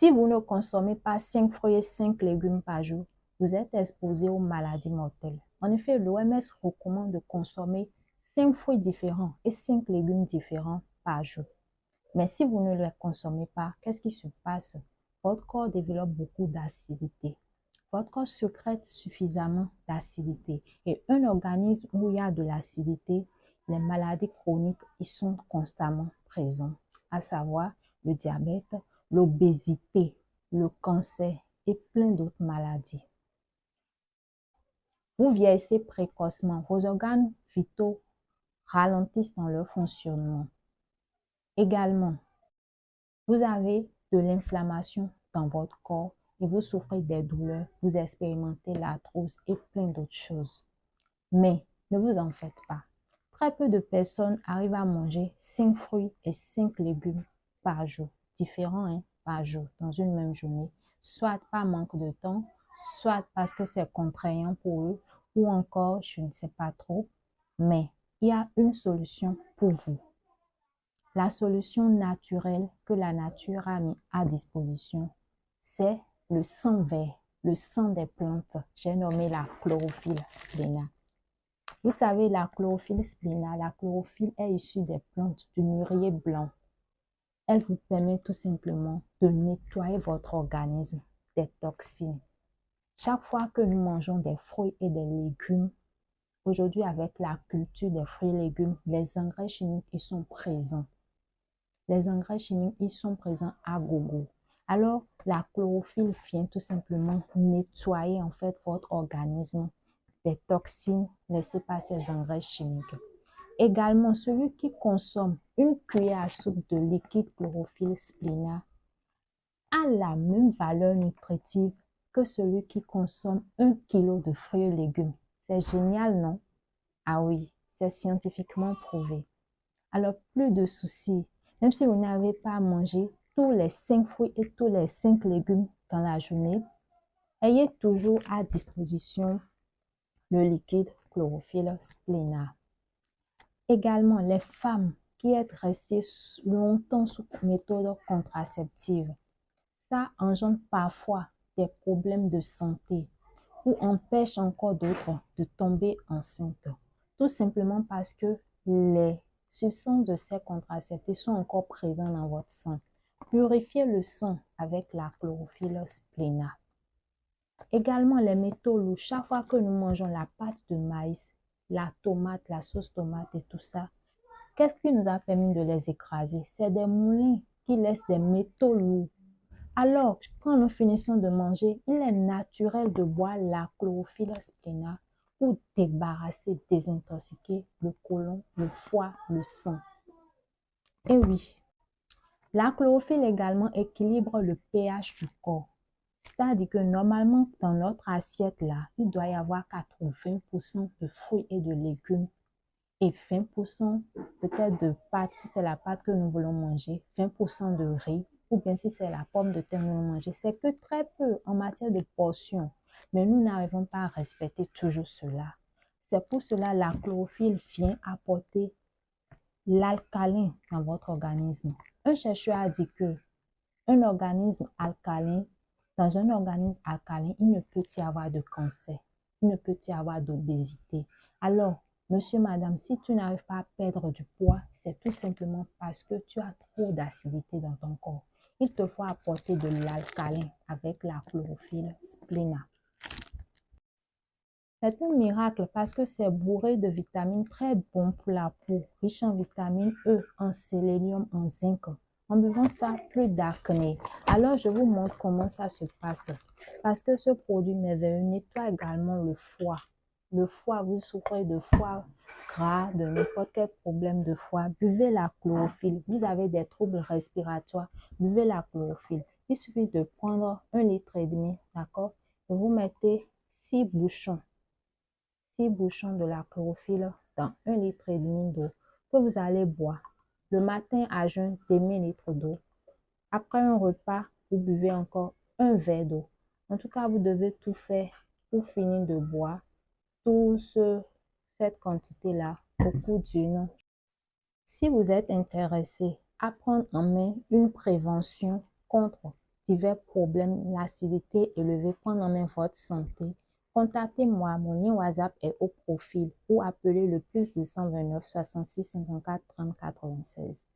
Si vous ne consommez pas 5 fruits et 5 légumes par jour, vous êtes exposé aux maladies mortelles. En effet, l'OMS recommande de consommer 5 fruits différents et 5 légumes différents par jour. Mais si vous ne les consommez pas, qu'est-ce qui se passe? Votre corps développe beaucoup d'acidité. Votre corps sécrète suffisamment d'acidité. Et un organisme où il y a de l'acidité, les maladies chroniques y sont constamment présentes, à savoir le diabète, l'obésité, le cancer et plein d'autres maladies. Vous vieillissez précocement, vos organes vitaux ralentissent dans leur fonctionnement. Également, vous avez de l'inflammation dans votre corps et vous souffrez des douleurs, vous expérimentez l'arthrose et plein d'autres choses. Mais ne vous en faites pas. Très peu de personnes arrivent à manger 5 fruits et 5 légumes par jour, différents par jour, dans une même journée, soit par manque de temps, soit parce que c'est contraignant pour eux, ou encore, je ne sais pas trop, mais il y a une solution pour vous. La solution naturelle que la nature a mis à disposition, c'est le sang vert, le sang des plantes. J'ai nommé la chlorophylle spléna. Vous savez, la chlorophylle spléna, la chlorophylle est issue des plantes du mûrier blanc. Elle vous permet tout simplement de nettoyer votre organisme des toxines. Chaque fois que nous mangeons des fruits et des légumes, aujourd'hui avec la culture des fruits et légumes, les engrais chimiques ils sont présents. Les engrais chimiques, ils sont présents à gogo. Alors, la chlorophylle vient tout simplement nettoyer en fait votre organisme des toxines laissées par ces engrais chimiques. Également, celui qui consomme une cuillère à soupe de liquide chlorophylle spléna a la même valeur nutritive que celui qui consomme 1 kg de fruits et légumes. C'est génial, non? Ah oui, c'est scientifiquement prouvé. Alors, plus de soucis. Même si vous n'avez pas à manger tous les 5 fruits et tous les 5 légumes dans la journée, ayez toujours à disposition le liquide chlorophylle spléna. Également, les femmes qui sont restées longtemps sous méthode contraceptive, ça engendre parfois des problèmes de santé ou empêche encore d'autres de tomber enceinte. Tout simplement parce que les substances de ces contraceptifs sont encore présentes dans votre sang. Purifiez le sang avec la chlorophylle spléna. Également, les métaux lourds, chaque fois que nous mangeons la pâte de maïs, la tomate, la sauce tomate et tout ça, qu'est-ce qui nous a permis de les écraser? C'est des moulins qui laissent des métaux lourds. Alors, quand nous finissons de manger, il est naturel de boire la chlorophylle spléna pour débarrasser, désintoxiquer le côlon, le foie, le sang. Et oui, la chlorophylle également équilibre le pH du corps. C'est-à-dire que normalement, dans notre assiette là, il doit y avoir 80% de fruits et de légumes et 20% peut-être de pâtes, si c'est la pâte que nous voulons manger, 20% de riz, ou bien si c'est la pomme de terre que nous voulons manger. C'est que très peu en matière de portions, mais nous n'arrivons pas à respecter toujours cela. C'est pour cela que la chlorophylle vient apporter l'alcalin dans votre organisme. Un chercheur a dit que un organisme alcalin, dans un organisme alcalin, il ne peut y avoir de cancer, il ne peut y avoir d'obésité. Alors, monsieur, madame, si tu n'arrives pas à perdre du poids, c'est tout simplement parce que tu as trop d'acidité dans ton corps. Il te faut apporter de l'alcalin avec la chlorophylle spléna. C'est un miracle parce que c'est bourré de vitamines très bon pour la peau, riche en vitamine E, en sélénium, en zinc. En buvant ça, plus d'acné. Alors, je vous montre comment ça se passe. Parce que ce produit merveilleux nettoie également le foie. Le foie, vous souffrez de foie gras, de n'importe quel problème de foie. Buvez la chlorophylle. Vous avez des troubles respiratoires. Buvez la chlorophylle. Il suffit de prendre 1,5 litre, d'accord? Et vous mettez 6 bouchons de la chlorophylle dans 1,5 litre d'eau que vous allez boire. Le matin à jeun, demi-litre d'eau. Après un repas, vous buvez encore un verre d'eau. En tout cas, vous devez tout faire pour finir de boire cette quantité-là au cours d'une. Si vous êtes intéressé à prendre en main une prévention contre divers problèmes, l'acidité élevée, prendre en main votre santé, contactez-moi. Mon lien WhatsApp est au profil ou appelez le +229 66 54 30 96.